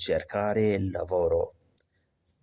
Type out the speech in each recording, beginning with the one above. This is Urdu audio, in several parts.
cercare lavoro।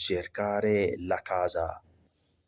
cercare la casa।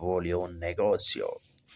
voglio un negozio।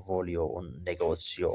voglio un negozio।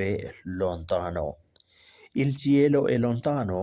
è lontano। il cielo è lontano।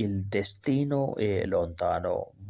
il destino è lontano।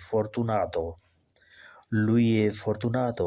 fortunato। lui è fortunato।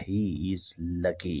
he is lucky।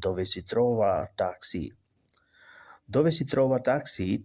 dove si trova taxi। dove si trova taxi।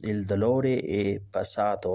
il dolore è passato।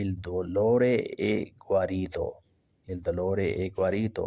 il dolore è guarito। il dolore è guarito।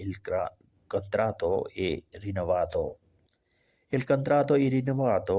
il contratto è rinnovato। il contratto è rinnovato।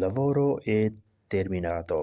lavoro è terminato।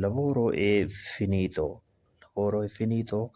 lavoro è finito। lavoro è finito।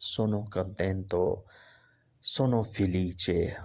sono contento। sono felice।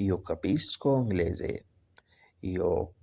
io capisco inglese। io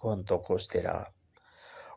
quanto costerà।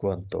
quanto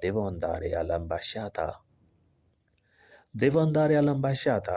devo andare all'ambasciata। devo andare all'ambasciata।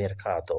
mercato।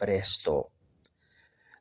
presto।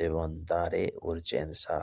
devo andare urgenza।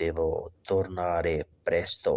devo tornare presto।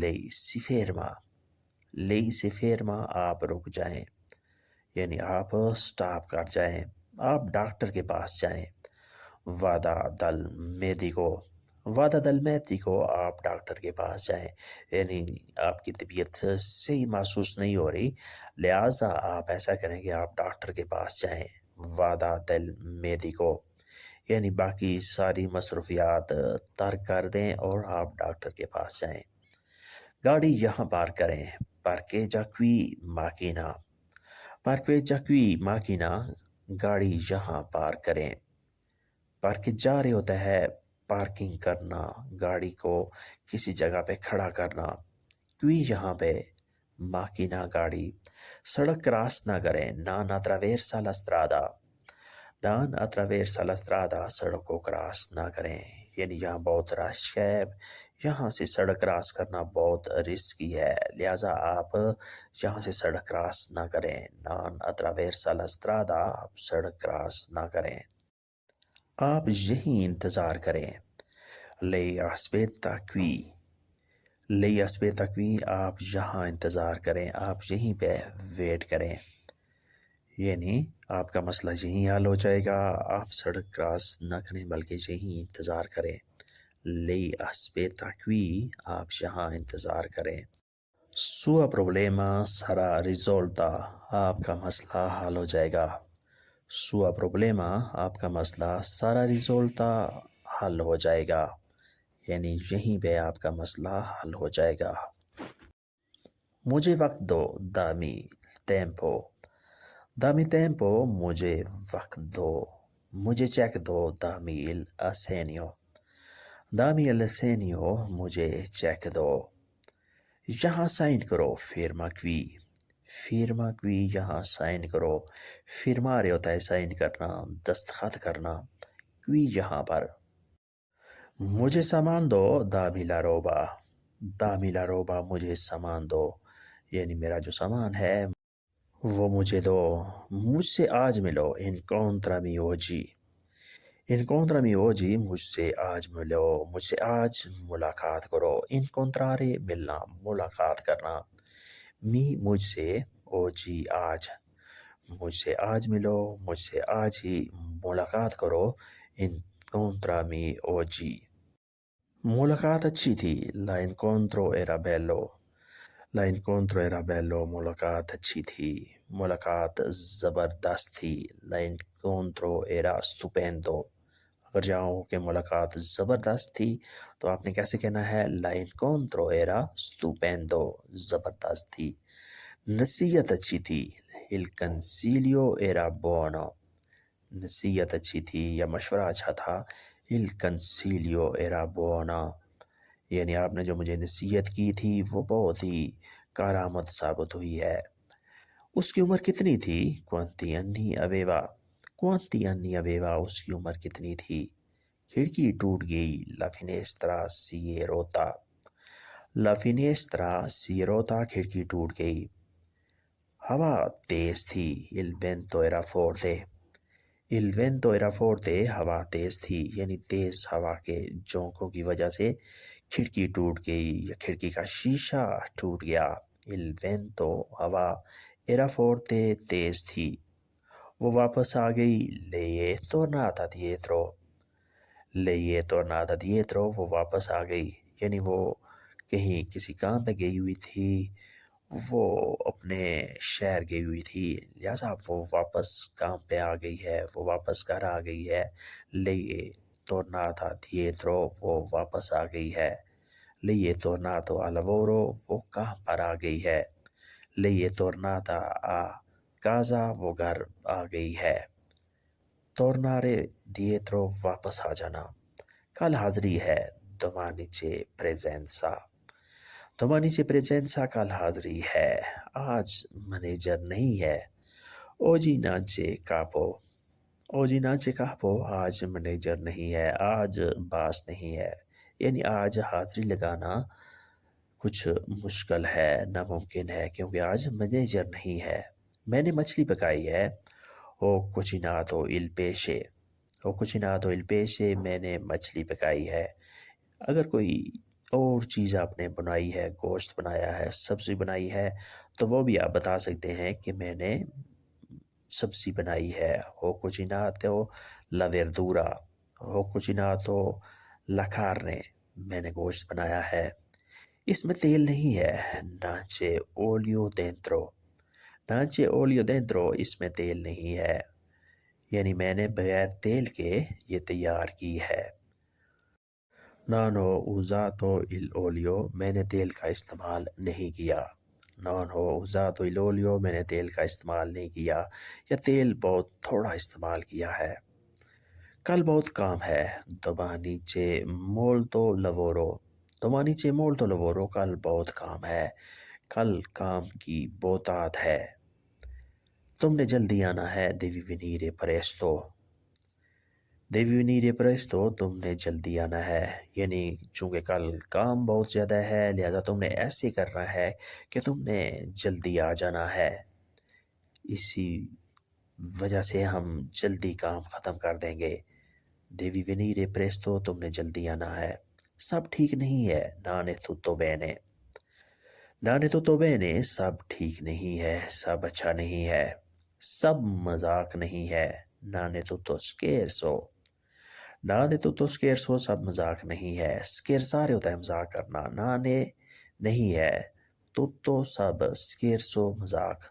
lei si ferma। لئی سے فرما آپ رک جائیں، یعنی آپ سٹاپ کر جائیں، آپ ڈاکٹر کے پاس جائیں۔ وعدہ دل میدیکو، وعدہ دل میدیکو، آپ ڈاکٹر کے پاس جائیں، یعنی آپ کی طبیعت صحیح محسوس نہیں ہو رہی، لہٰذا آپ ایسا کریں کہ آپ ڈاکٹر کے پاس جائیں۔ وعدہ دل میدیکو، یعنی باقی ساری مصروفیات ترک کر دیں اور آپ ڈاکٹر کے پاس جائیں۔ گاڑی یہاں پارک کریں، پارکیجا کی ماکینہ، پارکیجا کی ماکینہ، گاڑی یہاں پارک کریں۔ پارکیجارے ہوتا ہے پارکنگ کرنا، گاڑی کو کسی جگہ پہ کھڑا کرنا۔ کوئی یہاں پہ ماکینہ، گاڑی، سڑک کراس نہ کریں، نان اتراویرسا لا strada، نان اتراویرسا لا strada، سڑک کو کراس نہ کریں، یعنی یہاں بہت رش ہے، یہاں سے سڑک کراس کرنا بہت رسکی ہے، لہٰذا آپ یہاں سے سڑک کراس نہ کریں۔ نان اتراویرسا لا strada، آپ سڑک کراس نہ کریں، آپ یہیں انتظار کریں۔ لئی اسپیتا کی، لئی اسپیتا کی، آپ یہاں انتظار کریں، آپ یہیں پہ ویٹ کریں، یعنی آپ کا مسئلہ یہیں حل ہو جائے گا، آپ سڑک کراس نہ کریں بلکہ یہیں انتظار کریں۔ لئی اسپیتا کی، آپ یہاں انتظار کریں۔ سوا پروبلیما سارا ریزولتا، آپ کا مسئلہ حل ہو جائے گا۔ سوا پروبلیما، آپ کا مسئلہ سارا ریزولتا، حل ہو جائے گا، یعنی یہیں پہ آپ کا مسئلہ حل ہو جائے گا۔ مجھے وقت دو، دامی ٹیمپو، دامی ٹیمپو، مجھے وقت دو، مجھے چیک دو، دامی ال اسینیو، دامی ال اسینیو، مجھے چیک دو۔ یہاں سائن کرو، فیرما کی، فیرما کی، یہاں سائن کرو، فیرمارے ہوتا ہے سائن کرنا، دستخط کرنا، کی یہاں پر۔ مجھے سامان دو، دامی لا روبا، دامی لا روبا، مجھے سامان دو، یعنی میرا جو سامان ہے وہ مجھے دو۔ مجھ سے آج ملو، انکونترامی اوجی، انکونترامی اوجی، مجھ سے آج ملو، مجھ سے آج ملاقات کرو۔ انکونترارے، ملنا، ملاقات کرنا۔ می، مجھ سے، اوجی، آج، مجھ سے آج ملو، مجھ سے آج ہی ملاقات کرو۔ انکونترامی اوجی، ملاقات اچھی تھی، لا انکونترو ایرا بیلو، لا انکونترو ایرا بیلو، ملاقات اچھی تھی، ملاقات زبردست تھی، لا انکونترو ایرا stupendo۔ اگر چاہو کہ ملاقات زبردست تھی تو آپ نے کیسے کہنا ہے؟ لا انکونترو ایرا stupendo، زبردست تھی۔ نصیحت اچھی تھی، il consiglio era buono، نصیحت اچھی تھی یا مشورہ اچھا تھا، il consiglio era buono، یعنی آپ نے جو مجھے نصیحت کی تھی وہ بہت ہی کارآمد ثابت ہوئی ہے۔ اس کی عمر کتنی تھی؟ quanti anni aveva، quanti anni aveva، اس کی عمر کتنی تھی؟ کھڑکی ٹوٹ گئی، la finestra si è rotta، la finestra si è rotta، کھڑکی ٹوٹ گئی۔ ہوا تیز تھی، il vento era forte، il vento era forte، ہوا تیز تھی، یعنی تیز ہوا کے جھونکوں کی وجہ سے کھڑکی ٹوٹ گئی یا کھڑکی کا شیشہ ٹوٹ گیا۔ il vento، ہوا، era forte، تیز تھی۔ وہ واپس آ گئی، lei è tornata dietro، lei è tornata dietro، وہ واپس آ گئی، یعنی وہ کہیں کسی کام پہ گئی ہوئی تھی، وہ اپنے شہر گئی ہوئی تھی، لہٰذا وہ واپس کام پہ آ گئی ہے، وہ واپس گھر آ گئی ہے۔ lei è tornata dietro، وہ واپس آ گئی ہے۔ lei è tornato al lavoro، وہ کام پر آ گئی ہے۔ lei è tornata a casa، وہ گھر آ گئی ہے۔ tornare dietro، واپس آ جانا۔ کل حاضری ہے، domani c'è presenza، domani c'è presenza، کل حاضری ہے، آج منیجر نہیں ہے۔ oggi non c'è capo، oggi non c'è capo، آج منیجر نہیں ہے، آج باس نہیں ہے، یعنی آج حاضری لگانا کچھ مشکل ہے، ناممکن ہے، کیونکہ آج منیجر نہیں ہے۔ میں نے مچھلی پکائی ہے، او cucinato il pesce، او cucinato il pesce، میں نے مچھلی پکائی ہے۔ اگر کوئی اور چیز آپ نے بنائی ہے، گوشت بنایا ہے، سبزی بنائی ہے، تو وہ بھی آپ بتا سکتے ہیں کہ میں نے سبزی بنائی ہے. Ho cucinato la verdura. Ho cucinato la carne. میں نے گوشت بنایا ہے. اس میں تیل نہیں ہے. Non c'è olio dentro. Non c'è olio dentro. اس میں تیل نہیں ہے. یعنی میں نے بغیر تیل کے یہ تیار کی ہے. Non ho usato l'olio. میں نے تیل کا استعمال نہیں کیا. Non ho usato l'olio. میں نے تیل کا استعمال نہیں کیا یا تیل بہت تھوڑا استعمال کیا ہے. کل بہت کام ہے. Domani c'è molto lavoro. Domani c'è molto lavoro. کل بہت کام ہے. کل کام کی بہتات ہے. تم نے جلدی آنا ہے. Devi venire presto. Devi venire presto. تم نے جلدی آنا ہے. یعنی چونکہ کل کام بہت زیادہ ہے لہذا تم نے ایسے کرنا ہے کہ تم نے جلدی آ جانا ہے. اسی وجہ سے ہم جلدی کام ختم کر دیں گے. Devi venire presto. تم نے جلدی آنا ہے. سب ٹھیک نہیں ہے. Non è tutto bene. Non è tutto bene. سب ٹھیک نہیں ہے. سب اچھا نہیں ہے. سب مذاق نہیں ہے. Non è tutto scherzo. Non è tutto scherzo. سب مذاق نہیں ہے. Scherzare ہوتا ہے مذاق کرنا. Non è نہیں ہے. Tutto سب. Scherzo مذاق.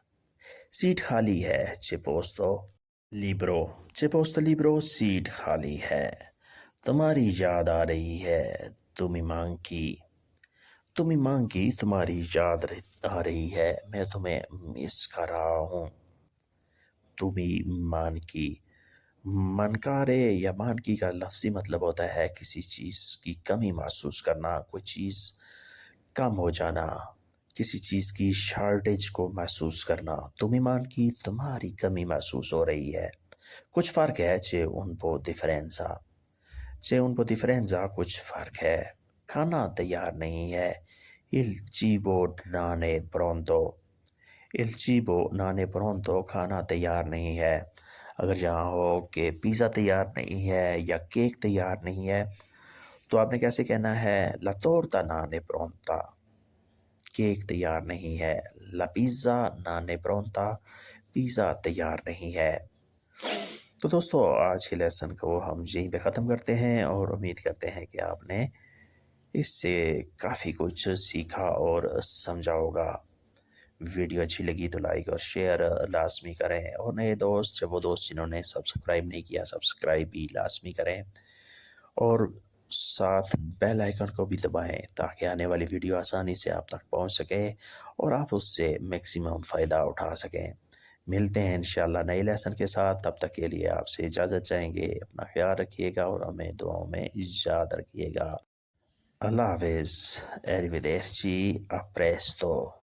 سیٹ خالی ہے. C'è posto libero. C'è posto libero. Seat خالی ہے. تمہاری یاد آ رہی ہے. Tu mi manchi. Tu mi manchi. تمہاری یاد آ رہی ہے. میں تمہیں مس کر رہا ہوں. Tu mi manchi. منکارے یا مانکی کا لفظی مطلب ہوتا ہے کسی چیز کی کمی محسوس کرنا، کوئی چیز کم ہو جانا، کسی چیز کی شارٹیج کو محسوس کرنا. تم ایمان کی تمہاری کمی محسوس ہو رہی ہے. کچھ فرق ہے. c'è un po' differenza. c'è un po' differenza. کچھ فرق ہے. کھانا تیار نہیں ہے. il cibo non è pronto. il cibo non è pronto. کھانا تیار نہیں ہے. اگر جہاں ہو کہ پیزا تیار نہیں ہے یا کیک تیار نہیں ہے تو آپ نے کیسے کہنا ہے la torta non è pronta. Cake تیار نہیں ہے. La pizza non è pronta. Pizza تیار نہیں ہے. تو دوستو آج کے لیسن کو ہم یہیں پہ ختم کرتے ہیں اور امید کرتے ہیں کہ آپ نے اس سے کافی کچھ سیکھا اور سمجھا ہوگا. ویڈیو اچھی لگی تو لائک اور شیئر لازمی کریں اور نئے دوست جب وہ دوست جنہوں نے سبسکرائب نہیں کیا سبسکرائب بھی لازمی کریں اور ساتھ بیل آئیکن کو بھی دبائیں تاکہ آنے والی ویڈیو آسانی سے آپ تک پہنچ سکے اور آپ اس سے میکسیمم فائدہ اٹھا سکیں. ملتے ہیں انشاءاللہ نئے لیسن کے ساتھ. تب تک کے لیے آپ سے اجازت چاہیں گے. اپنا خیال رکھیے گا اور ہمیں دعاؤں میں یاد رکھیے گا. اللہ حافظ. Arrivederci. A presto.